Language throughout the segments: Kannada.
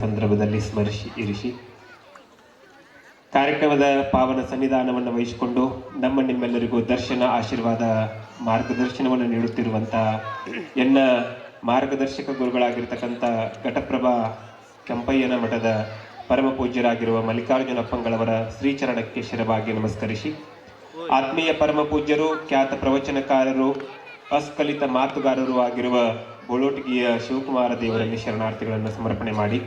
ಸಂದರ್ಭದಲ್ಲಿ ಇರಿಸಿ ಕಾರ್ಯಕ್ರಮದ ಪಾವನ ಸನ್ನಿಧಾನವನ್ನು ವಹಿಸಿಕೊಂಡು ನಿಮ್ಮೆಲ್ಲರಿಗೂ ದರ್ಶನ ಆಶೀರ್ವಾದ ಮಾರ್ಗದರ್ಶನವನ್ನು ನೀಡುತ್ತಿರುವಂತಹ ಎನ್ನ ಮಾರ್ಗದರ್ಶಕ ಗುರುಗಳಾಗಿರ್ತಕ್ಕಂಥ ಘಟಪ್ರಭಾ ಕೆಂಪಯ್ಯನ ಮಠದ ಪರಮ ಪೂಜ್ಯರಾಗಿರುವ ಮಲ್ಲಿಕಾರ್ಜುನಪ್ಪಂಗಳವರ ಶ್ರೀಚರಣಕ್ಕೆ ಶಿರವಾಗಿ ನಮಸ್ಕರಿಸಿ, ಆತ್ಮೀಯ ಪರಮ ಪೂಜ್ಯರು, ಖ್ಯಾತ ಪ್ರವಚನಕಾರರು, ಅಸ್ಖಲಿತ ಮಾತುಗಾರರು ಆಗಿರುವ ಬೋಳೋಟಗಿಯ ಶಿವಕುಮಾರ ದೇವರಲ್ಲಿ ಶರಣಾರ್ಥಿಗಳನ್ನು ಸಮರ್ಪಣೆ ಮಾಡಿ,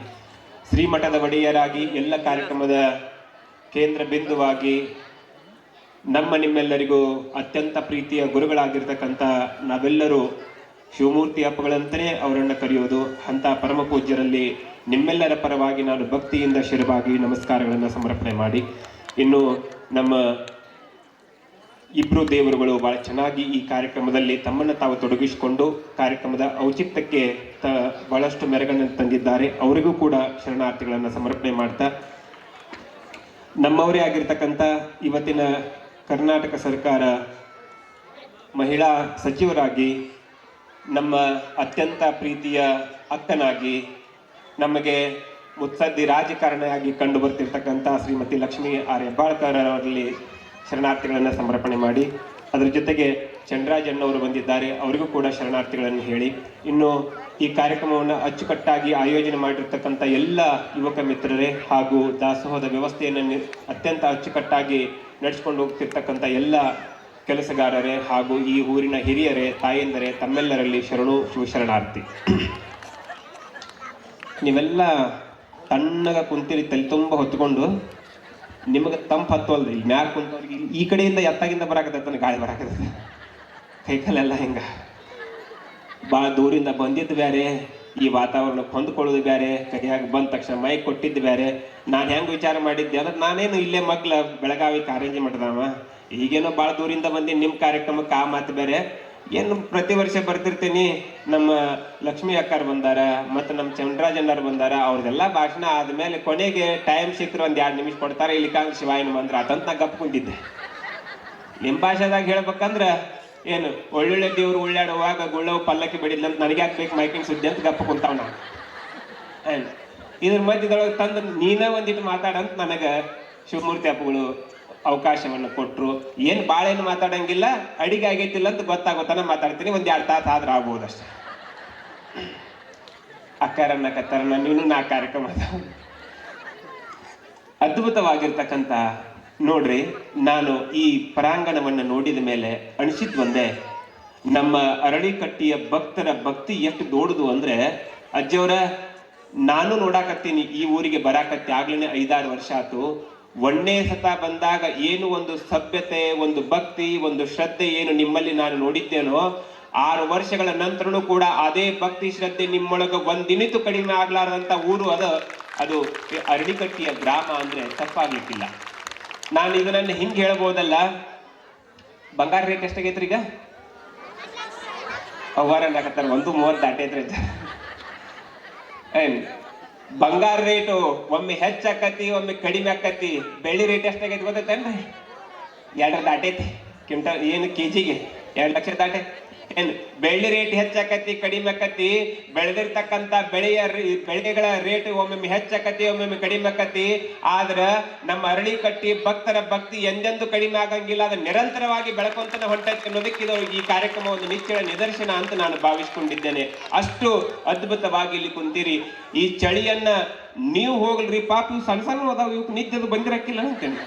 ಶ್ರೀಮಠದ ಒಡೆಯರಾಗಿ ಎಲ್ಲ ಕಾರ್ಯಕ್ರಮದ ಕೇಂದ್ರ ಬಿಂದುವಾಗಿ ನಿಮ್ಮೆಲ್ಲರಿಗೂ ಅತ್ಯಂತ ಪ್ರೀತಿಯ ಗುರುಗಳಾಗಿರ್ತಕ್ಕಂಥ ನಾವೆಲ್ಲರೂ ಶಿವಮೂರ್ತಿ ಅಪ್ಪಗಳಂತಲೇ ಅವರನ್ನು ಕರೆಯೋದು ಅಂತ ಪರಮ ಪೂಜ್ಯರಲ್ಲಿ ನಿಮ್ಮೆಲ್ಲರ ಪರವಾಗಿ ನಾನು ಭಕ್ತಿಯಿಂದ ಶಿರವಾಗಿ ನಮಸ್ಕಾರಗಳನ್ನು ಸಮರ್ಪಣೆ ಮಾಡಿ, ಇನ್ನು ನಮ್ಮ ಇಬ್ರು ದೇವರುಗಳು ಬಹಳ ಚೆನ್ನಾಗಿ ಈ ಕಾರ್ಯಕ್ರಮದಲ್ಲಿ ತಮ್ಮನ್ನು ತಾವು ತೊಡಗಿಸಿಕೊಂಡು ಕಾರ್ಯಕ್ರಮದ ಔಚಿತ್ಯಕ್ಕೆ ಬಹಳಷ್ಟು ಮೆರಗನ್ನು ತಂದಿದ್ದಾರೆ. ಅವರಿಗೂ ಕೂಡ ಶರಣಾರ್ಥಿಗಳನ್ನು ಸಮರ್ಪಣೆ ಮಾಡ್ತಾ, ನಮ್ಮವರೇ ಆಗಿರ್ತಕ್ಕಂಥ ಇವತ್ತಿನ ಕರ್ನಾಟಕ ಸರ್ಕಾರ ಮಹಿಳಾ ಸಚಿವರಾಗಿ, ನಮ್ಮ ಅತ್ಯಂತ ಪ್ರೀತಿಯ ಅಕ್ಕನಾಗಿ, ನಮಗೆ ಮುತ್ಸದ್ದಿ ರಾಜಕಾರಣಿಯಾಗಿ ಕಂಡು ಬರ್ತಿರ್ತಕ್ಕಂಥ ಶ್ರೀಮತಿ ಲಕ್ಷ್ಮೀ ಆರ್ ಹೆಬ್ಬಾಳ್ಕರ್ ಅವರಲ್ಲಿ ಶರಣಾರ್ಥಿಗಳನ್ನು ಸಮರ್ಪಣೆ ಮಾಡಿ, ಅದರ ಜೊತೆಗೆ ಚಂದ್ರಾಜಣ್ಣವರು ಬಂದಿದ್ದಾರೆ, ಅವರಿಗೂ ಕೂಡ ಶರಣಾರ್ಥಿಗಳನ್ನು ಹೇಳಿ, ಇನ್ನು ಈ ಕಾರ್ಯಕ್ರಮವನ್ನು ಅಚ್ಚುಕಟ್ಟಾಗಿ ಆಯೋಜನೆ ಮಾಡಿರ್ತಕ್ಕಂಥ ಎಲ್ಲ ಯುವಕ ಮಿತ್ರರೇ ಹಾಗೂ ದಾಸೋಹದ ವ್ಯವಸ್ಥೆಯನ್ನು ಅತ್ಯಂತ ಅಚ್ಚುಕಟ್ಟಾಗಿ ನಡೆಸ್ಕೊಂಡು ಹೋಗ್ತಿರ್ತಕ್ಕಂಥ ಎಲ್ಲ ಕೆಲಸಗಾರರೇ ಹಾಗೂ ಈ ಊರಿನ ಹಿರಿಯರೇ, ತಾಯಂದರೇ, ತಮ್ಮೆಲ್ಲರಲ್ಲಿ ಶಿವಶರಣಾರ್ಥಿ. ನೀವೆಲ್ಲ ತಣ್ಣಗ ಕುಂತಿರಿ, ತಲೆ ತುಂಬ ಹೊತ್ಕೊಂಡು, ನಿಮಗೆ ತಂಪು ಹತ್ತುವಲ್ರಿ. ಇಲ್ಲಿ ಮ್ಯಾಗ ಕುಂತವ್ರಿಗೆ ಈ ಕಡೆಯಿಂದ ಎತ್ತಾಗಿಂದ ಬರಾಕತ್ತ ಗಾಳಿ ಬರಾಕತ್ತ, ಕೈಕಾಲೆಲ್ಲ ಹಿಂಗ ಭಾಳ ದೂರಿಂದ ಬಂದಿದ್ದು ಬೇರೆ, ಈ ವಾತಾವರಣಕ್ಕೆ ಹೊಂದ್ಕೊಳ್ಳೋದು ಬೇರೆ, ಕೈಯಾಗ ಬಂದ ತಕ್ಷಣ ಮೈಕ್ ಕೊಟ್ಟಿದ್ದು ಬೇರೆ. ನಾನು ಹೆಂಗೆ ವಿಚಾರ ಮಾಡಿದ್ದೆ ಅಂದ್ರೆ, ನಾನೇನು ಇಲ್ಲೇ ಮಗ್ಲ ಬೆಳಗಾವಿ ಕಾರಂಜಿ ಮಠದವ, ಈಗೇನೋ ಭಾಳ ದೂರಿಂದ ಬಂದು ನಿಮ್ಮ ಕಾರ್ಯಕ್ರಮಕ್ಕೆ ಆ ಮಾತು ಬೇರೆ. ಏನು ಪ್ರತಿ ವರ್ಷ ಬರ್ತಿರ್ತೀನಿ, ನಮ್ಮ ಲಕ್ಷ್ಮೀ ಅಕ್ಕಾರ್ ಬಂದಾರ ಮತ್ತು ನಮ್ಮ ಚಂದ್ರಾಜಣ್ಣರು ಬಂದಾರ, ಅವ್ರದ್ದೆಲ್ಲ ಭಾಷಣ ಆದ್ಮೇಲೆ ಕೊನೆಗೆ ಟೈಮ್ ಸಿಕ್ಕರು ಒಂದು 2 ನಿಮಿಷ ಕೊಡ್ತಾರೆ, ಇಲ್ಲಿಕಾಂಗ್ ಶಿವಾಯನ ಮಂತ್ರ ಆತಂತ ನಾ ಗಪ್ ಕುಂತಿದ್ದೆ. ನಿಮ್ಮ ಭಾಷೆದಾಗ ಹೇಳ್ಬೇಕಂದ್ರೆ ಏನು ಒಳ್ಳೊಳ್ಳೆ ದೇವ್ರು ಉಳ್ಳಾಡುವಾಗ ಗುಳ್ಳವು ಪಲ್ಲಕ್ಕಿ ಬೆಡಿದ್ಲಂತ ನನಗೆ ಹಾಕ್ಬೇಕು ಮೈಕಿಂಗ್ ಸುದ್ದಿ ಅಂತ ಗಪ್ಪ ಕುಂತಾವ ನಾವು. ಇದ್ರ ಮಧ್ಯದೊಳಗೆ ತಂದು ನೀನೇ ಒಂದಿಟ್ಟು ಮಾತಾಡಂತ ನನಗೆ ಶಿವಮೂರ್ತಿ ಅಪ್ಪಗಳು ಅವಕಾಶವನ್ನು ಕೊಟ್ಟರು. ಏನು ಭಾಳ ಏನು ಮಾತಾಡಂಗಿಲ್ಲ, ಅಡಿಗೆ ಆಗೈತಿಲ್ಲ ಅಂತ ಗೊತ್ತಾಗೋತನ ಮಾತಾಡ್ತೀನಿ, 1-2 ತಾಸು ಆದ್ರೆ ಆಗ್ಬೋದು ಅಷ್ಟೆ. ಅಕ್ಕಾರನ್ನ ಕತ್ತಾರನ್ನ ನೀನು ನಾ ಕಾರ್ಯಕ್ರಮ ಅದ್ಭುತವಾಗಿರ್ತಕ್ಕಂಥ ನೋಡ್ರಿ. ನಾನು ಈ ಪರಾಂಗಣವನ್ನು ನೋಡಿದ ಮೇಲೆ ಅನಿಸಿದ್ ಒಂದೇ, ನಮ್ಮ ಅರಳಿಕಟ್ಟಿಯ ಭಕ್ತರ ಭಕ್ತಿ ಎಷ್ಟು ದೊಡ್ಡದು ಅಂದ್ರೆ, ಅಜ್ಜಿಯವರ ನಾನು ನೋಡಾಕತ್ತೀನಿ, ಈ ಊರಿಗೆ ಬರಾಕತ್ತಿ ಆಗ್ಲೇ 5-6 ವರ್ಷ ಆಯ್ತು. ಒಂದೇ ಸತ ಬಂದಾಗ ಏನು ಒಂದು ಸಭ್ಯತೆ, ಒಂದು ಭಕ್ತಿ, ಒಂದು ಶ್ರದ್ಧೆ ಏನು ನಿಮ್ಮಲ್ಲಿ ನಾನು ನೋಡಿದ್ದೇನೋ, 6 ವರ್ಷಗಳ ನಂತರನೂ ಕೂಡ ಅದೇ ಭಕ್ತಿ ಶ್ರದ್ಧೆ ನಿಮ್ಮೊಳಗೆ ಒಂದಿನಿತು ಕಡಿಮೆ ಆಗ್ಲಾರ್ದಂತ ಊರು ಅದು ಅರಳಿಕಟ್ಟಿಯ ಗ್ರಾಮ ಅಂದ್ರೆ ತಪ್ಪಾಗ್ಲಿಕ್ಕಿಲ್ಲ. ನಾನು ಇದನ್ನ ಹಿಂಗೆ ಹೇಳ್ಬೋದಲ್ಲ, ಬಂಗಾರ ರೇಟ್ ಎಷ್ಟಾಗೈತ್ರಿ ಈಗ? ಅವ್ವಾರನ್ನಾಕತ್ತಾರ 1.30 ದಾಟೈತ್ರಿ. ಏನ್ ಬಂಗಾರ ರೇಟು ಒಮ್ಮೆ ಹೆಚ್ಚಾಕತಿ, ಒಮ್ಮೆ ಕಡಿಮೆ ಆಕತಿ. ಬೆಳ್ಳಿ ರೇಟ್ ಎಷ್ಟಾಗೈತಿ ಗೊತ್ತೈತೇನ್ರಿ? 2 ದಾಟೈತಿ ಕ್ವಿಂಟಲ್, ಏನು ಕೆಜಿಗೆ 2 ಲಕ್ಷ ದಾಟೆ. ಏನು ಬೆಳ್ಳಿ ರೇಟ್ ಹೆಚ್ಚಾಕತಿ, ಕಡಿಮೆ ಆಕತಿ. ಬೆಳೆದಿರ್ತಕ್ಕಂಥ ಬೆಳೆಗಳ ರೇಟ್ ಒಮ್ಮೊಮ್ಮೆ ಹೆಚ್ಚಾಕತಿ, ಒಮ್ಮೊಮ್ಮೆ ಕಡಿಮೆ ಆಕತಿ. ಆದ್ರ ನಮ್ಮ ಅರಳಿಕಟ್ಟಿ ಭಕ್ತರ ಭಕ್ತಿ ಎಂದೆಂದೂ ಕಡಿಮೆ ಆಗಂಗಿಲ್ಲ, ಅದು ನಿರಂತರವಾಗಿ ಬೆಳಕೊಂತನ ಹೊಂಟೈತೆ ಅನ್ನೋದಕ್ಕೆ ಇದು ಈ ಕಾರ್ಯಕ್ರಮ ಒಂದು ನಿಶ್ಚಳ ನಿದರ್ಶನ ಅಂತ ನಾನು ಭಾವಿಸ್ಕೊಂಡಿದ್ದೇನೆ. ಅಷ್ಟು ಅದ್ಭುತವಾಗಿ ಇಲ್ಲಿ ಕುಂತೀರಿ. ಈ ಚಳಿಯನ್ನ ನೀವು ಹೋಗ್ಲ್ರಿ, ಪಾಪ ಇವು ಸಣ್ಣ ಸಣ್ಣ ಅದಾವ, ಇವಕ್ಕೆ ನಿತ್ಯದು ಬಂದಿರಕ್ಕಿಲ್ಲ ಅಂತೇನೆ.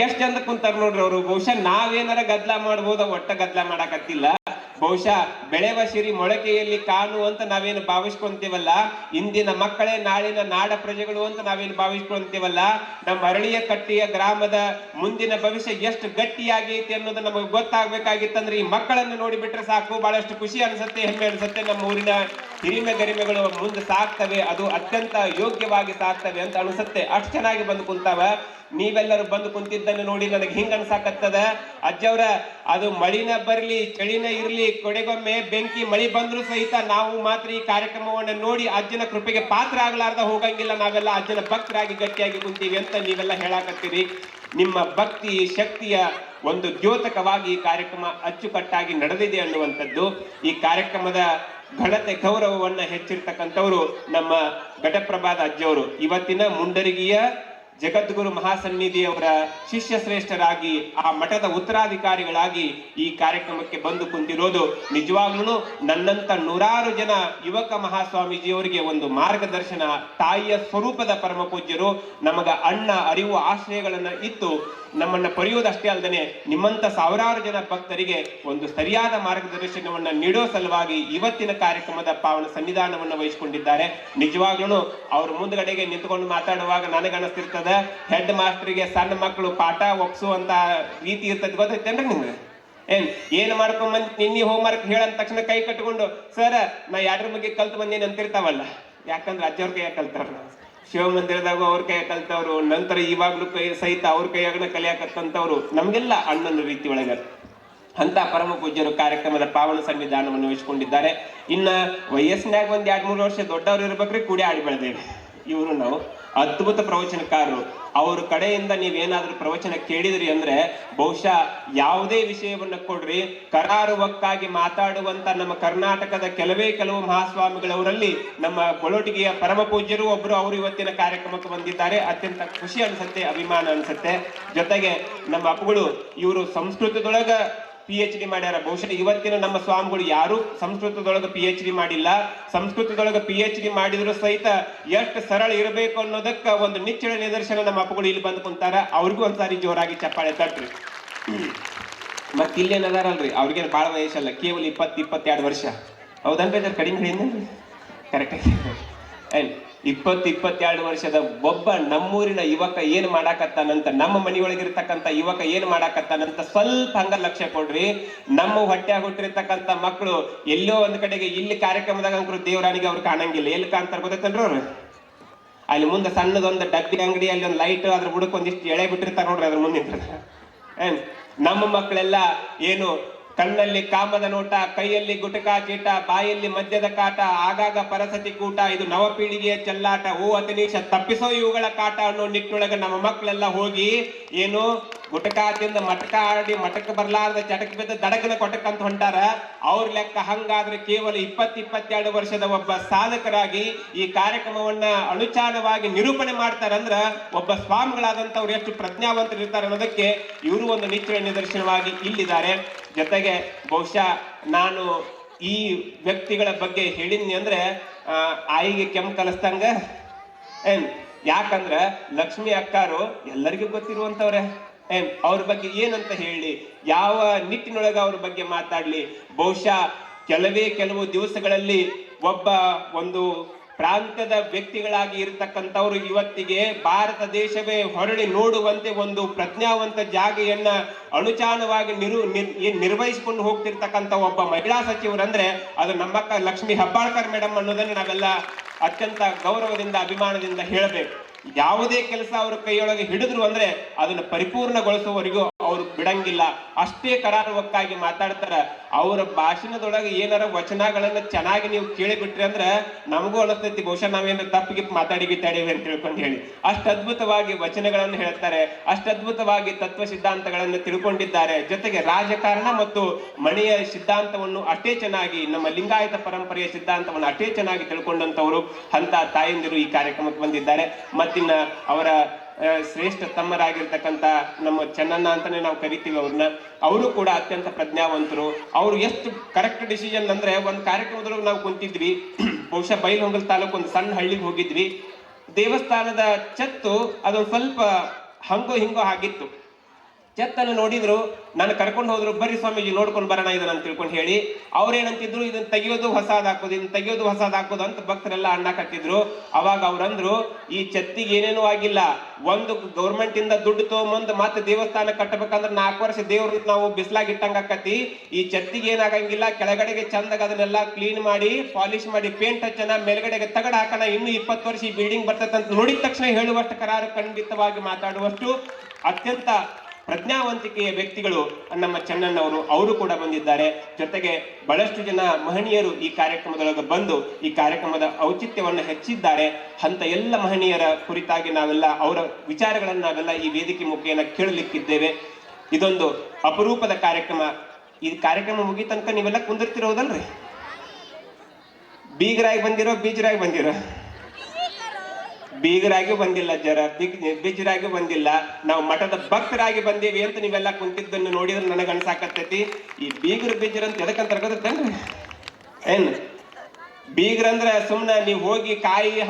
ಎಷ್ಟು ಚಂದ ಕುಂತಾರ ನೋಡ್ರಿ ಅವರು. ಬಹುಶಃ ನಾವೇನಾರ ಗದ್ಲ ಮಾಡ್ಬೋದು, ಒಟ್ಟ ಗದ್ಲ ಮಾಡಕತ್ತಿಲ್ಲ. ಬಹುಶಃ ಬೆಳೆವ ಸಿರಿ ಮೊಳಕೆಯಲ್ಲಿ ಕಾಣು ಅಂತ ನಾವೇನು ಭಾವಿಸ್ಕೊಂತೀವಲ್ಲ, ಇಂದಿನ ಮಕ್ಕಳೇ ನಾಳಿನ ನಾಡ ಪ್ರಜೆಗಳು ಅಂತ ನಾವೇನು ಭಾವಿಸ್ಕೊಂತೀವಲ್ಲ, ನಮ್ಮ ಅರಳಿಯ ಕಟ್ಟಿಯ ಗ್ರಾಮದ ಮುಂದಿನ ಭವಿಷ್ಯ ಎಷ್ಟು ಗಟ್ಟಿಯಾಗೈತಿ ಅನ್ನೋದು ನಮಗೆ ಗೊತ್ತಾಗ್ಬೇಕಾಗಿತ್ತಂದ್ರೆ ಈ ಮಕ್ಕಳನ್ನು ನೋಡಿಬಿಟ್ರೆ ಸಾಕು. ಬಹಳಷ್ಟು ಖುಷಿ ಅನ್ಸುತ್ತೆ, ಹೆಮ್ಮೆ ಅನ್ಸುತ್ತೆ. ನಮ್ಮ ಊರಿನ ಹಿರಿಮೆ ಗರಿಮೆಗಳು ಮುಂದೆ ಸಾಕ್ತವೆ, ಅದು ಅತ್ಯಂತ ಯೋಗ್ಯವಾಗಿ ಸಾಕ್ತವೆ ಅಂತ ಅನ್ಸುತ್ತೆ. ಅಷ್ಟು ಚೆನ್ನಾಗಿ ಬಂದು ಕುಂತಾವ. ನೀವೆಲ್ಲರೂ ಬಂದು ಕುಂತಿದ್ದನ್ನು ನೋಡಿ ನನಗೆ ಹಿಂಗ ಅನ್ಸಾಕತ್ತದ, ಅಜ್ಜವ್ರ ಅದು ಮಳಿನ ಬರ್ಲಿ ಚಳಿನ ಇರ್ಲಿ, ಕೊಡೆಗೊಮ್ಮೆ ಬೆಂಕಿ ಮಳಿ ಬಂದ್ರು ಸಹಿತ ನಾವು ಮಾತ್ರ ಈ ಕಾರ್ಯಕ್ರಮವನ್ನು ನೋಡಿ ಅಜ್ಜನ ಕೃಪೆಗೆ ಪಾತ್ರ ಆಗ್ಲಾರ್ದ ಹೋಗಂಗಿಲ್ಲ. ನಾವೆಲ್ಲ ಅಜ್ಜನ ಭಕ್ತರಾಗಿ ಗಟ್ಟಿಯಾಗಿ ಕುಂತೀವಿ ಅಂತ ನೀವೆಲ್ಲ ಹೇಳಾಕತ್ತೀರಿ. ನಿಮ್ಮ ಭಕ್ತಿ ಶಕ್ತಿಯ ಒಂದು ದ್ಯೋತಕವಾಗಿ ಈ ಕಾರ್ಯಕ್ರಮ ಅಚ್ಚುಕಟ್ಟಾಗಿ ನಡೆದಿದೆ ಅನ್ನುವಂಥದ್ದು. ಈ ಕಾರ್ಯಕ್ರಮದ ಘನತೆ ಗೌರವವನ್ನ ಹೆಚ್ಚಿರ್ತಕ್ಕಂಥವ್ರು ನಮ್ಮ ಘಟಪ್ರಭಾದ ಅಜ್ಜವರು. ಇವತ್ತಿನ ಮುಂಡರಗಿಯ ಜಗದ್ಗುರು ಮಹಾಸನ್ನಿಧಿಯವರ ಶಿಷ್ಯ ಶ್ರೇಷ್ಠರಾಗಿ ಆ ಮಠದ ಉತ್ತರಾಧಿಕಾರಿಗಳಾಗಿ ಈ ಕಾರ್ಯಕ್ರಮಕ್ಕೆ ಬಂದು ಕುಂತಿರೋದು ನಿಜವಾಗ್ಲೂ ನನ್ನಂತ ನೂರಾರು ಜನ ಯುವಕ ಮಹಾಸ್ವಾಮೀಜಿಯವರಿಗೆ ಒಂದು ಮಾರ್ಗದರ್ಶನ. ತಾಯಿಯ ಸ್ವರೂಪದ ಪರಮ ಪೂಜ್ಯರು ನಮಗ ಅಣ್ಣ ಅರಿವು ಆಶ್ರಯಗಳನ್ನ ಇತ್ತು ನಮ್ಮನ್ನ ಪಡೆಯುವುದಷ್ಟೇ ಅಲ್ಲದೆ ನಿಮ್ಮಂತ ಸಾವಿರಾರು ಜನ ಭಕ್ತರಿಗೆ ಒಂದು ಸರಿಯಾದ ಮಾರ್ಗದರ್ಶನವನ್ನ ನೀಡೋ ಸಲುವಾಗಿ ಇವತ್ತಿನ ಕಾರ್ಯಕ್ರಮದ ಪಾವನ ಸನ್ನಿಧಾನವನ್ನು ವಹಿಸಿಕೊಂಡಿದ್ದಾರೆ. ನಿಜವಾಗ್ಲೂ ಅವ್ರ ಮುಂದ್ಗಡೆಗೆ ನಿಂತ್ಕೊಂಡು ಮಾತಾಡುವಾಗ ನನಗನ್ನಿಸ್ತಿರ್ತದ ಹೆಡ್ ಮಾಸ್ಟರ್ಗೆ ಸಣ್ಣ ಮಕ್ಕಳು ಪಾಠ ಒಪ್ಸುವಂತ ರೀತಿ ಇರ್ತದೆ. ಗೊತ್ತೈತೇನ್ರಿ ನಿಮ್ಗೆ? ಏನ್ ಮಾಡ್ಕೊಂಡ್ ನಿನ್ನೆ ಹೋಮ್ ವರ್ಕ್ ಹೇಳಂದ ತಕ್ಷಣ ಕೈ ಕಟ್ಕೊಂಡು ಸರ್ ನಾ ಯಾರ ಬಗ್ಗೆ ಕಲ್ತು ಬಂದೇನೆ ಅಂತಿರ್ತಾವಲ್ಲ. ಯಾಕಂದ್ರೆ ಅಜ್ಜವ್ರ ಕೈಯಾಗ ಕಲ್ತವ್ರು, ಶಿವ ಮಂದಿರದಾಗ ಅವ್ರ ಕೈಯಾಗ ಕಲ್ತವ್ರು, ನಂತರ ಇವಾಗ್ಲೂ ಸಹಿತ ಅವ್ರ ಕೈಯಾಗನ ಕಲಿಯಾಕತ್ತಂತವ್ರು ನಮ್ಗೆಲ್ಲ ಅಣ್ಣನ ರೀತಿ ಒಳಗ ಅಂತ ಪರಮ ಪೂಜ್ಯರು ಕಾರ್ಯಕ್ರಮದ ಪಾವನ ಸನ್ನಿಧಾನವನ್ನು ವಹಿಸಿಕೊಂಡಿದ್ದಾರೆ. ಇನ್ನ ವಯಸ್ಸಿನಾಗ ಒಂದ್ 2-3 ವರ್ಷ ದೊಡ್ಡವ್ರು ಇರ್ಬೇಕ್ರಿ, ಕೂಡಿ ಆಡಿ ಬೆಳೆದೇವೆ. ಇವರು ನಾವು ಅದ್ಭುತ ಪ್ರವಚನಕಾರರು. ಅವ್ರ ಕಡೆಯಿಂದ ನೀವೇನಾದ್ರೂ ಪ್ರವಚನ ಕೇಳಿದ್ರಿ ಅಂದ್ರೆ ಬಹುಶಃ ಯಾವುದೇ ವಿಷಯವನ್ನ ಕೊಡ್ರಿ ಕರಾರುವಕ್ಕಾಗಿ ಮಾತಾಡುವಂತ ನಮ್ಮ ಕರ್ನಾಟಕದ ಕೆಲವು ಮಹಾಸ್ವಾಮಿಗಳವರಲ್ಲಿ ನಮ್ಮ ಗೊಳೋಟಿಗೆಯ ಪರಮ ಪೂಜ್ಯರು ಒಬ್ರು. ಅವರು ಇವತ್ತಿನ ಕಾರ್ಯಕ್ರಮಕ್ಕೆ ಬಂದಿದ್ದಾರೆ. ಅತ್ಯಂತ ಖುಷಿ ಅನ್ಸುತ್ತೆ, ಅಭಿಮಾನ ಅನ್ಸುತ್ತೆ. ಜೊತೆಗೆ ನಮ್ಮ ಅಪ್ಪಗಳು ಇವರು ಸಂಸ್ಕೃತದೊಳಗ PhD ಮಾಡ್ಯಾರ. ಬಹುಶಃ ಇವತ್ತಿನ ನಮ್ಮ ಸ್ವಾಮಿಗಳು ಯಾರು ಸಂಸ್ಕೃತದೊಳಗ PhD ಮಾಡಿಲ್ಲ. ಸಂಸ್ಕೃತದೊಳಗ PhD ಮಾಡಿದ್ರು ಸಹಿತ ಎಷ್ಟು ಸರಳ ಇರಬೇಕು ಅನ್ನೋದಕ್ಕ ಒಂದು ನಿಚ್ಚಳ ನಿದರ್ಶನ ನಮ್ಮ ಅಪ್ಪಗಳು ಇಲ್ಲಿ ಬಂದು ಕುಂತಾರ. ಅವ್ರಿಗೂ ಒಂದ್ಸಾರಿ ಜೋರಾಗಿ ಚಪ್ಪಾಳೆ ತಟ್ರಿ. ಮತ್ ಇಲ್ಲೇನದಾರಲ್ರಿ ಅವ್ರಿಗೇನು ಬಾಳ ವಯಸ್ಸಲ್ಲ, ಕೇವಲ 20-22 ವರ್ಷ. ಹೌದನ್ರಿ? ಕಡಿಮೆ ಹೇಳಿದ್ರಿ ಕರೆಕ್ಟ್. 20-22 ವರ್ಷದ ಒಬ್ಬ ನಮ್ಮೂರಿನ ಯುವಕ ಏನ್ ಮಾಡಾಕತ್ತಾನಂತ, ನಮ್ಮ ಮನೆಯೊಳಗಿರ್ತಕ್ಕಂಥ ಯುವಕ ಏನ್ ಮಾಡಾಕತ್ತಾನಂತ ಸ್ವಲ್ಪ ಹಂಗ ಲಕ್ಷ್ಯ ಕೊಡ್ರಿ. ನಮ್ಮ ಹೊಟ್ಟೆ ಹುಟ್ಟಿರ್ತಕ್ಕಂಥ ಮಕ್ಕಳು ಎಲ್ಲೋ ಒಂದ್ ಕಡೆಗೆ ಇಲ್ಲಿ ಕಾರ್ಯಕ್ರಮದಾಗ ಅಂಕರು ದೇವರಾಣಿಗೆ ಅವ್ರು ಕಾಣಂಗಿಲ್ಲ. ಎಲ್ಲಿ ಕಾಣ್ತಾರ ಗೊತ್ತೈತಲ್ರಿ ಅವ್ರು? ಅಲ್ಲಿ ಮುಂದೆ ಸಣ್ಣದೊಂದು ಡಬ್ಬಿ ಅಂಗಡಿ, ಅಲ್ಲಿ ಒಂದು ಲೈಟ್, ಅದ್ರ ಬುಡಕ್ ಒಂದಿಷ್ಟು ಎಳೆ ಬಿಟ್ಟಿರ್ತಾರ ನೋಡ್ರಿ ಅದ್ರ ಮುಂದೆ. ನಮ್ಮ ಮಕ್ಕಳೆಲ್ಲ ಏನು ಕಣ್ಣಲ್ಲಿ ಕಾಮದ ನೋಟ, ಕೈಯಲ್ಲಿ ಗುಟಕಾ ಚೀಟ, ಬಾಯಲ್ಲಿ ಮದ್ಯದ ಕಾಟ, ಆಗಾಗ ಪರಸತಿ ಕೂಟ, ಇದು ನವಪೀಳಿಗೆಯ ಚೆಲ್ಲಾಟ, ಓ ಅತಿನೀಶ ತಪ್ಪಿಸೋ ಇವುಗಳ ಕಾಟ ಅನ್ನೋ ನಿಟ್ಟಿನೊಳಗೆ ನಮ್ಮ ಮಕ್ಕಳೆಲ್ಲ ಹೋಗಿ ಏನು ಗುಟಕಾ ತಿಂದ ಮಟಕ ಆಡಿ ಮಟಕ ಬರ್ಲಾರ್ದ ಚಟಕ್ ಬಿದ್ದ ದಡಗನ ಕೊಟಕ್ ಅಂತ ಹೊಂಟಾರ. ಅವ್ರ ಲೆಕ್ಕ ಹಂಗಾದ್ರೆ ಕೇವಲ 20-22 ವರ್ಷದ ಒಬ್ಬ ಸಾಧಕರಾಗಿ ಈ ಕಾರ್ಯಕ್ರಮವನ್ನ ಅನುಚಾನವಾಗಿ ನಿರೂಪಣೆ ಮಾಡ್ತಾರಂದ್ರ ಒಬ್ಬ ಸ್ವಾಮಿಗಳಾದಂತವ್ರು ಎಷ್ಟು ಪ್ರಜ್ಞಾವಂತರು ಇರ್ತಾರೆ ಅನ್ನೋದಕ್ಕೆ ಇವರು ಒಂದು ನಿಚ್ಚಳ ನಿದರ್ಶನವಾಗಿ ಇಲ್ಲಿದ್ದಾರೆ. ಜೊತೆಗೆ ಬಹುಶಃ ನಾನು ಈ ವ್ಯಕ್ತಿಗಳ ಬಗ್ಗೆ ಹೇಳಿದ್ನಿ ಅಂದ್ರೆ ಆಯಿಗೆ ಕೆಮ್ಮು ಕಲಿಸ್ದಂಗ ಯಾಕಂದ್ರ ಲಕ್ಷ್ಮಿ ಅಕ್ಕಾರು ಎಲ್ಲರಿಗೂ ಗೊತ್ತಿರುವಂತವ್ರೆ. ಅವ್ರ ಬಗ್ಗೆ ಏನಂತ ಹೇಳಿ, ಯಾವ ನಿಟ್ಟಿನೊಳಗ ಅವ್ರ ಬಗ್ಗೆ ಮಾತಾಡ್ಲಿ. ಬಹುಶಃ ಕೆಲವು ದಿವಸಗಳಲ್ಲಿ ಒಬ್ಬ ಒಂದು ಪ್ರಾಂತ್ಯದ ವ್ಯಕ್ತಿಗಳಾಗಿ ಇರತಕ್ಕಂಥವ್ರು ಇವತ್ತಿಗೆ ಭಾರತ ದೇಶವೇ ಹೊರಳಿ ನೋಡುವಂತೆ ಒಂದು ಪ್ರಜ್ಞಾವಂತ ಜಾಗೆಯನ್ನ ಅನುಚಾನವಾಗಿ ನಿರ್ವಹಿಸಿಕೊಂಡು ಹೋಗ್ತಿರ್ತಕ್ಕಂಥ ಒಬ್ಬ ಮಹಿಳಾ ಸಚಿವರಂದ್ರೆ ಅದು ನಮ್ಮಕ್ಕ ಲಕ್ಷ್ಮಿ ಹೆಬ್ಬಾಳ್ಕರ್ ಮೇಡಮ್ ಅನ್ನೋದನ್ನ ನಾವೆಲ್ಲ ಅತ್ಯಂತ ಗೌರವದಿಂದ ಅಭಿಮಾನದಿಂದ ಹೇಳಬೇಕು. ಯಾವುದೇ ಕೆಲಸ ಅವ್ರ ಕೈಯೊಳಗೆ ಹಿಡಿದ್ರು ಅಂದ್ರೆ ಅದನ್ನ ಪರಿಪೂರ್ಣಗೊಳಿಸುವವರೆಗೂ ಅವ್ರು ಬಿಡಂಗಿಲ್ಲ. ಅಷ್ಟೇ ಕರಾರುವಕ್ಕಾಗಿ ಮಾತಾಡ್ತಾರ. ಅವರ ಭಾಷಣದೊಳಗೆ ಏನಾರ ವಚನಗಳನ್ನ ಚೆನ್ನಾಗಿ ನೀವು ಕೇಳಿಬಿಟ್ರಿ ಅಂದ್ರೆ ನಮಗೂ ಅನಿಸ್ತೈತಿ ಬಹುಶಃ ನಾವೇನಾರ ತಪ್ಪಿಗೆ ಮಾತಾಡಿಗಿತ್ತಾಡೇವೆ ಅಂತ ತಿಳ್ಕೊಂಡು ಹೇಳಿ. ಅಷ್ಟು ಅದ್ಭುತವಾಗಿ ವಚನಗಳನ್ನು ಹೇಳ್ತಾರೆ, ಅಷ್ಟು ಅದ್ಭುತವಾಗಿ ತತ್ವ ಸಿದ್ಧಾಂತಗಳನ್ನು ತಿಳ್ಕೊಂಡಿದ್ದಾರೆ. ಜೊತೆಗೆ ರಾಜಕಾರಣ ಮತ್ತು ಮನೆಯ ಸಿದ್ಧಾಂತವನ್ನು ಅಷ್ಟೇ ಚೆನ್ನಾಗಿ, ನಮ್ಮ ಲಿಂಗಾಯತ ಪರಂಪರೆಯ ಸಿದ್ಧಾಂತವನ್ನು ಅಷ್ಟೇ ಚೆನ್ನಾಗಿ ತಿಳ್ಕೊಂಡಂತವರು ಅಂತ ತಾಯಂದಿರು ಈ ಕಾರ್ಯಕ್ರಮಕ್ಕೆ ಬಂದಿದ್ದಾರೆ. ಮತ್ತಿನ್ನ ಅವರ ಶ್ರೇಷ್ಠ ತಮ್ಮರಾಗಿರ್ತಕ್ಕಂಥ ನಮ್ಮ ಚೆನ್ನಣ್ಣ ಅಂತಾನೆ ನಾವು ಕರಿತೀವಿ ಅವ್ರನ್ನ. ಅವರು ಕೂಡ ಅತ್ಯಂತ ಪ್ರಜ್ಞಾವಂತರು. ಅವರು ಎಷ್ಟು ಕರೆಕ್ಟ್ ಡಿಸಿಷನ್ ಅಂದ್ರೆ, ಒಂದು ಕಾರ್ಯಕ್ರಮದೊಳಗೆ ನಾವು ಕುಂತಿದ್ವಿ, ಬಹುಶಃ ಬೈಲಹೊಂಗಲ ತಾಲೂಕು ಒಂದು ಸಣ್ಣ ಹಳ್ಳಿಗೆ ಹೋಗಿದ್ವಿ. ದೇವಸ್ಥಾನದ ಛತ್ತು ಅದೊಂದು ಸ್ವಲ್ಪ ಹಂಗೋ ಹಿಂಗೋ ಆಗಿತ್ತು. ಛತ್ತನ್ನು ನೋಡಿದ್ರು, ನಾನು ಕರ್ಕೊಂಡು ಹೋದ್ರು, ಬರ್ರಿ ಸ್ವಾಮೀಜಿ ನೋಡ್ಕೊಂಡು ಬರೋಣ ಇದನ್ನ ಅಂತ ತಿಳ್ಕೊಂಡು ಹೇಳಿ. ಅವ್ರೇನಂತಿದ್ರು, ಇದನ್ನ ತೆಗಿಯೋದು ಹೊಸಾದ್ ಹಾಕೋದು, ಇದನ್ನ ತೆಗಿಯೋದು ಹೊಸಾದ್ ಹಾಕೋದು ಅಂತ ಭಕ್ತರೆಲ್ಲ ಅಣ್ಣ ಕಟ್ಟಿದ್ರು. ಅವಾಗ ಅವ್ರಂದ್ರು, ಈ ಛತ್ತಿಗೆ ಏನೇನೂ ಆಗಿಲ್ಲ, ಒಂದು ಗೌರ್ಮೆಂಟ್ ಇಂದ ದುಡ್ಡು ತಗೊಂಬಂದು ಮತ್ತೆ ದೇವಸ್ಥಾನ ಕಟ್ಟಬೇಕಂದ್ರೆ 4 ವರ್ಷ ದೇವ್ರನ್ನ ನಾವು ಬಿಸ್ಲಾಗಿಟ್ಟಂಗ ಆಕತಿ. ಈ ಛತ್ತಿಗೆ ಏನಾಗಂಗಿಲ್ಲ, ಕೆಳಗಡೆಗೆ ಚಂದಾಗ ಅದನ್ನೆಲ್ಲ ಕ್ಲೀನ್ ಮಾಡಿ ಪಾಲಿಶ್ ಮಾಡಿ ಪೇಂಟ್ ಹಚ್ಚನ, ಮೇಲ್ಗಡೆಗೆ ತಗಡ ಹಾಕೋಣ, ಇನ್ನು 20 ವರ್ಷ ಈ ಬಿಲ್ಡಿಂಗ್ ಬರ್ತೈತೆ ಅಂತ ನೋಡಿದ ತಕ್ಷಣ ಹೇಳುವಷ್ಟು ಕರಾರು ಖಂಡಿತವಾಗಿ ಮಾತಾಡುವಷ್ಟು ಅತ್ಯಂತ ಪ್ರಜ್ಞಾವಂತಿಕೆಯ ವ್ಯಕ್ತಿಗಳು ನಮ್ಮ ಚೆನ್ನಣ್ಣವರು. ಅವರು ಕೂಡ ಬಂದಿದ್ದಾರೆ. ಜೊತೆಗೆ ಬಹಳಷ್ಟು ಜನ ಮಹನೀಯರು ಈ ಕಾರ್ಯಕ್ರಮದೊಳಗೆ ಬಂದು ಈ ಕಾರ್ಯಕ್ರಮದ ಔಚಿತ್ಯವನ್ನು ಹೆಚ್ಚಿದ್ದಾರೆ. ಅಂತ ಎಲ್ಲ ಮಹನೀಯರ ಕುರಿತಾಗಿ ನಾವೆಲ್ಲ ಅವರ ವಿಚಾರಗಳನ್ನು ನಾವೆಲ್ಲ ಈ ವೇದಿಕೆ ಮುಖೇನ ಕೇಳಲಿಕ್ಕಿದ್ದೇವೆ. ಇದೊಂದು ಅಪರೂಪದ ಕಾರ್ಯಕ್ರಮ. ಈ ಕಾರ್ಯಕ್ರಮ ಮುಗಿ ತನಕ ನೀವೆಲ್ಲ ಕುಂದಿರ್ತಿರೋದಲ್ರಿ? ಬೀಗರಾಗಿ ಬಂದಿರೋ ಬೀಜರಾಗಿ ಬಂದಿರೋ? ಬೀಗರಾಗಿ ಬಂದಿಲ್ಲ ಜರ, ಬೀಜರಾಗಿ ಬಂದಿಲ್ಲ. ನಾವು ಮಠದ ಭಕ್ತರಾಗಿ ಬಂದೇವಿ ಅಂತ ನೀವೆಲ್ಲ ಕುಂತಿದ್ದನ್ನು ನೋಡಿದ್ರೆ ನನಗೆ ಅನ್ಸಾಕತ್ತೈತಿ. ಈ ಬೀಗರು ಬೀಜರು ಅಂತ ಎದಕ್ಕಂತ ಗೊತ್ತೇನ್ರಿ? ಏನ್ ಬೀಗ್ರಂದ್ರ ಸುಮ್ನೆ ನೀವು ಹೋಗಿ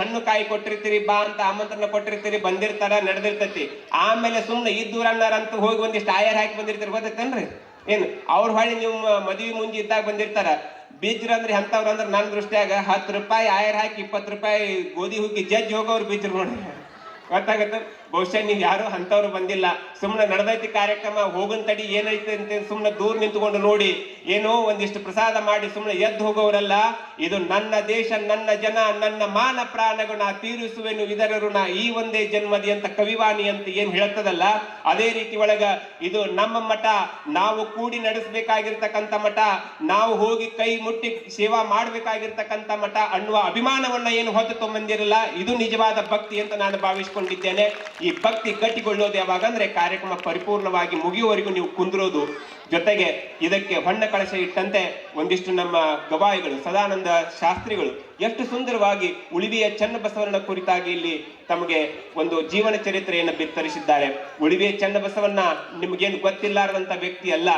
ಹಣ್ಣು ಕಾಯಿ ಕೊಟ್ಟಿರ್ತೀರಿ, ಬಾ ಅಂತ ಆಮಂತ್ರಣ ಕೊಟ್ಟಿರ್ತೀರಿ, ಬಂದಿರ್ತಾರ, ನಡೆದಿರ್ತೈತಿ. ಆಮೇಲೆ ಸುಮ್ನೆ ಇದ್ದೂರನ್ನಾರಂತ ಹೋಗಿ ಒಂದಿಷ್ಟು ಆಯರ್ ಹಾಕಿ ಬಂದಿರ್ತೀರಿ, ಗೊತ್ತೈತೇನ್ರಿ? ಏನ್ ಅವ್ರ ಹೊಳಿ ನೀವು ಮದ್ವಿ ಮುಂಜಿ ಇದ್ದಾಗ ಬಂದಿರ್ತಾರ. ಬೀಜ್ರ ಅಂದ್ರೆ ಎಂತವ್ರು ಅಂದ್ರೆ ನನ್ನ ದೃಷ್ಟಿಯಾಗ 10 ರೂಪಾಯಿ ಆಯರ್ ಹಾಕಿ 20 ರೂಪಾಯಿ ಗೋಧಿ ಹುಗ್ಗಿ ಜಜ್ಜಿ ಹೋಗೋರು ಬೀಜ್ರು ನೋಡಿ. ಗೊತ್ತಾಗತ್ತ? ಬಹುಶಃ ನೀವು ಯಾರು ಅಂತವ್ರು ಬಂದಿಲ್ಲ. ಸುಮ್ಮನೆ ನಡೆದೈತಿ ಕಾರ್ಯಕ್ರಮ, ಹೋಗನ್ ತಡಿ ಏನೈತೆ ಅಂತ ಸುಮ್ಮನೆ ದೂರ ನಿಂತ್ಕೊಂಡು ನೋಡಿ, ಏನೋ ಒಂದಿಷ್ಟು ಪ್ರಸಾದ ಮಾಡಿ ಸುಮ್ಮನೆ ಎದ್ದು ಹೋಗೋರಲ್ಲ. ಇದು ನನ್ನ ದೇಶ, ನನ್ನ ಜನ, ನನ್ನ ಮಾನ ಪ್ರಾಣಗುಣ ತೀರಿಸುವೆನು ಇದರ ಋಣ ಈ ಒಂದೇ ಜನ್ಮದಿ ಅಂತ ಕವಿವಾಣಿ ಅಂತ ಏನ್ ಹೇಳ್ತದಲ್ಲ, ಅದೇ ರೀತಿ ಒಳಗ ಇದು ನಮ್ಮ ಮಠ, ನಾವು ಕೂಡಿ ನಡೆಸಬೇಕಾಗಿರ್ತಕ್ಕಂಥ ಮಠ, ನಾವು ಹೋಗಿ ಕೈ ಮುಟ್ಟಿ ಸೇವಾ ಮಾಡ್ಬೇಕಾಗಿರ್ತಕ್ಕಂಥ ಮಠ ಅನ್ನುವ ಅಭಿಮಾನವನ್ನ ಏನು ಹೊತ್ತು ತೊಂಬಂದಿರಲ್ಲ. ಇದು ನಿಜವಾದ ಭಕ್ತಿ ಅಂತ ನಾನು ಭಾವಿಸಿಕೊಂಡಿದ್ದೇನೆ. ಈ ಭಕ್ತಿ ಗಟ್ಟಿಗೊಳ್ಳೋದು ಯಾವಾಗಂದ್ರೆ ಕಾರ್ಯಕ್ರಮ ಪರಿಪೂರ್ಣವಾಗಿ ಮುಗಿಯುವವರೆಗೂ ನೀವು ಕುಂದ್ರೋದು. ಜೊತೆಗೆ ಇದಕ್ಕೆ ಹೊಣ್ಣ ಕಳಶ ಇಟ್ಟಂತೆ ಒಂದಿಷ್ಟು ನಮ್ಮ ಗವಾಯಿಗಳು ಸದಾನಂದ ಶಾಸ್ತ್ರಿಗಳು ಎಷ್ಟು ಸುಂದರವಾಗಿ ಉಳಿವಿಯ ಚನ್ನಬಸವನ ಕುರಿತಾಗಿ ಇಲ್ಲಿ ತಮಗೆ ಒಂದು ಜೀವನ ಚರಿತ್ರೆಯನ್ನು ಬಿತ್ತರಿಸಿದ್ದಾರೆ. ಉಳಿವಿಯ ಚನ್ನಬಸವಣ್ಣ ನಿಮಗೇನು ಗೊತ್ತಿಲ್ಲಾರದಂತ ವ್ಯಕ್ತಿ ಅಲ್ಲ.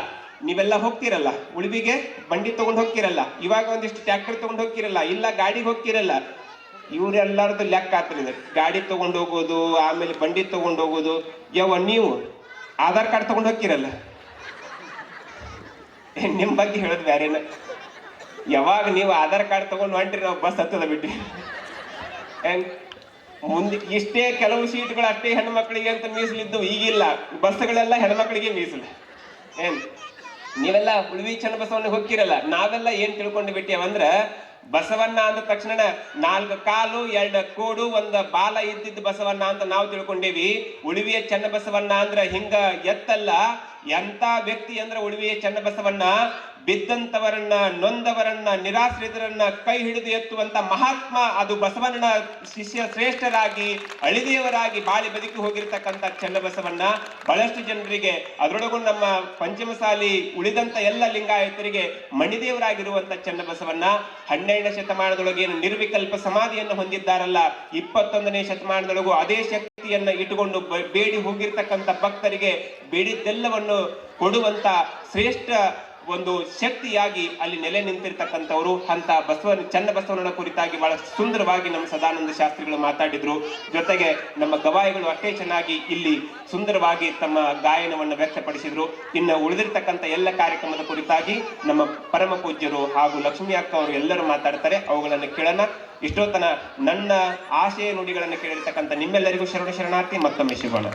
ನೀವೆಲ್ಲ ಹೋಗ್ತಿರಲ್ಲ ಉಳಿವಿಗೆ, ಬಂಡಿ ತಗೊಂಡು ಹೋಗ್ತಿರಲ್ಲ, ಇವಾಗ ಒಂದಿಷ್ಟು ಟ್ರ್ಯಾಕ್ಟರ್ ತಗೊಂಡು ಹೋಗ್ತಿರಲ್ಲ, ಇಲ್ಲ ಗಾಡಿಗೆ ಹೋಗ್ತಿರಲ್ಲ. ಇವ್ರೆಲ್ಲಾರದು ಲೆಕ್ಕ ಆಗ್ತದೆ. ಗಾಡಿ ತಗೊಂಡು ಹೋಗೋದು, ಆಮೇಲೆ ಬಂಡಿ ತಗೊಂಡು ಹೋಗೋದು. ನೀವು ಆಧಾರ್ ಕಾರ್ಡ್ ತಗೊಂಡು ಹೋಗ್ತಿರಲ್ಲ, ನಿಮ್ ಬಗ್ಗೆ ಹೇಳೋದು ಬ್ಯಾರೇನ. ಯಾವಾಗ ನೀವು ಆಧಾರ್ ಕಾರ್ಡ್ ತಗೊಂಡು ಹೊಂಟ್ರಿ ನಾವು ಬಸ್ ಹತ್ತದ ಬಿಟ್ಟಿ. ಮುಂದೆ ಇಷ್ಟೇ ಕೆಲವು ಸೀಟ್ಗಳು ಅಷ್ಟೇ ಹೆಣ್ಮಕ್ಳಿಗೆ ಅಂತ ಮೀಸಲಿದ್ದು, ಈಗಿಲ್ಲ, ಬಸ್ಗಳೆಲ್ಲ ಹೆಣ್ಮಕ್ಳಿಗೆ ಮೀಸಲು. ನೀವೆಲ್ಲ ಉಳಿವಿ ಚನ್ನಬಸವಣ್ಣ ಹೋಗ್ತಿರಲ್ಲ. ನಾವೆಲ್ಲ ಏನ್ ತಿಳ್ಕೊಂಡು ಬಿಟ್ಟಿವಂದ್ರ, ಬಸವಣ್ಣ ಅಂದ ತಕ್ಷಣ 4 ಕಾಲು 2 ಕೋಡು 1 ಬಾಲ ಇದ್ದಿದ್ದು ಬಸವಣ್ಣ ಅಂತ ನಾವು ತಿಳ್ಕೊಂಡೇವಿ. ಉಳಿವಿಯ ಚನ್ನಬಸವಣ್ಣ ಅಂದ್ರ ಹಿಂಗ ಎತ್ತಲ್ಲ. ಎಂತ ವ್ಯಕ್ತಿ ಅಂದ್ರ ಉಳಿವಿಯ ಚನ್ನಬಸವಣ್ಣ ಬಿದ್ದಂತವರನ್ನ, ನೊಂದವರನ್ನ, ನಿರಾಶ್ರಿತರನ್ನ ಕೈ ಹಿಡಿದು ಎತ್ತುವಂತ ಮಹಾತ್ಮ. ಅದು ಬಸವಣ್ಣನ ಶಿಷ್ಯ ಶ್ರೇಷ್ಠರಾಗಿ ಅಳಿದೇವರಾಗಿ ಬಾಳಿ ಬದುಕಿ ಹೋಗಿರ್ತಕ್ಕಂಥ ಚನ್ನಬಸವಣ್ಣ ಬಹಳಷ್ಟು ಜನರಿಗೆ, ಅದರೊಳಗೂ ನಮ್ಮ ಪಂಚಮಸಾಲಿ ಉಳಿದಂತ ಎಲ್ಲ ಲಿಂಗಾಯತರಿಗೆ ಮಣಿದೇವರಾಗಿರುವಂತ ಚನ್ನಬಸವಣ್ಣ 12ನೇ ಶತಮಾನದೊಳಗೆ ನಿರ್ವಿಕಲ್ಪ ಸಮಾಧಿಯನ್ನು ಹೊಂದಿದ್ದಾರಲ್ಲ, 21ನೇ ಶತಮಾನದೊಳಗೂ ಅದೇ ಶಕ್ತಿಯನ್ನ ಇಟ್ಟುಕೊಂಡು ಬೇಡಿ ಹೋಗಿರ್ತಕ್ಕಂಥ ಭಕ್ತರಿಗೆ ಬೇಡಿದ್ದೆಲ್ಲವನ್ನು ಕೊಡುವಂತ ಶ್ರೇಷ್ಠ ಒಂದು ಶಕ್ತಿಯಾಗಿ ಅಲ್ಲಿ ನೆಲೆ ನಿಂತಿರ್ತಕ್ಕಂಥವ್ರು. ಅಂತ ಚನ್ನಬಸವಣ್ಣನ ಕುರಿತಾಗಿ ಬಹಳ ಸುಂದರವಾಗಿ ನಮ್ಮ ಸದಾನಂದ ಶಾಸ್ತ್ರಿಗಳು ಮಾತಾಡಿದ್ರು. ಜೊತೆಗೆ ನಮ್ಮ ಗವಾಯಿಗಳು ಅಷ್ಟೇ ಚೆನ್ನಾಗಿ ಇಲ್ಲಿ ಸುಂದರವಾಗಿ ತಮ್ಮ ಗಾಯನವನ್ನು ವ್ಯಕ್ತಪಡಿಸಿದ್ರು. ಇನ್ನು ಉಳಿದಿರ್ತಕ್ಕಂಥ ಎಲ್ಲ ಕಾರ್ಯಕ್ರಮದ ಕುರಿತಾಗಿ ನಮ್ಮ ಪರಮ ಪೂಜ್ಯರು ಹಾಗೂ ಲಕ್ಷ್ಮೀ ಅಕ್ಕ ಅವರು ಎಲ್ಲರೂ ಮಾತಾಡ್ತಾರೆ, ಅವುಗಳನ್ನು ಕೇಳೋಣ. ಇಷ್ಟೊತ್ತನ ನನ್ನ ಆಶಯ ನುಡಿಗಳನ್ನು ಕೇಳಿರ್ತಕ್ಕಂಥ ನಿಮ್ಮೆಲ್ಲರಿಗೂ ಶರಣಾರ್ಥಿ. ಮತ್ತೊಮ್ಮೆ ಸಿಗೋಣ.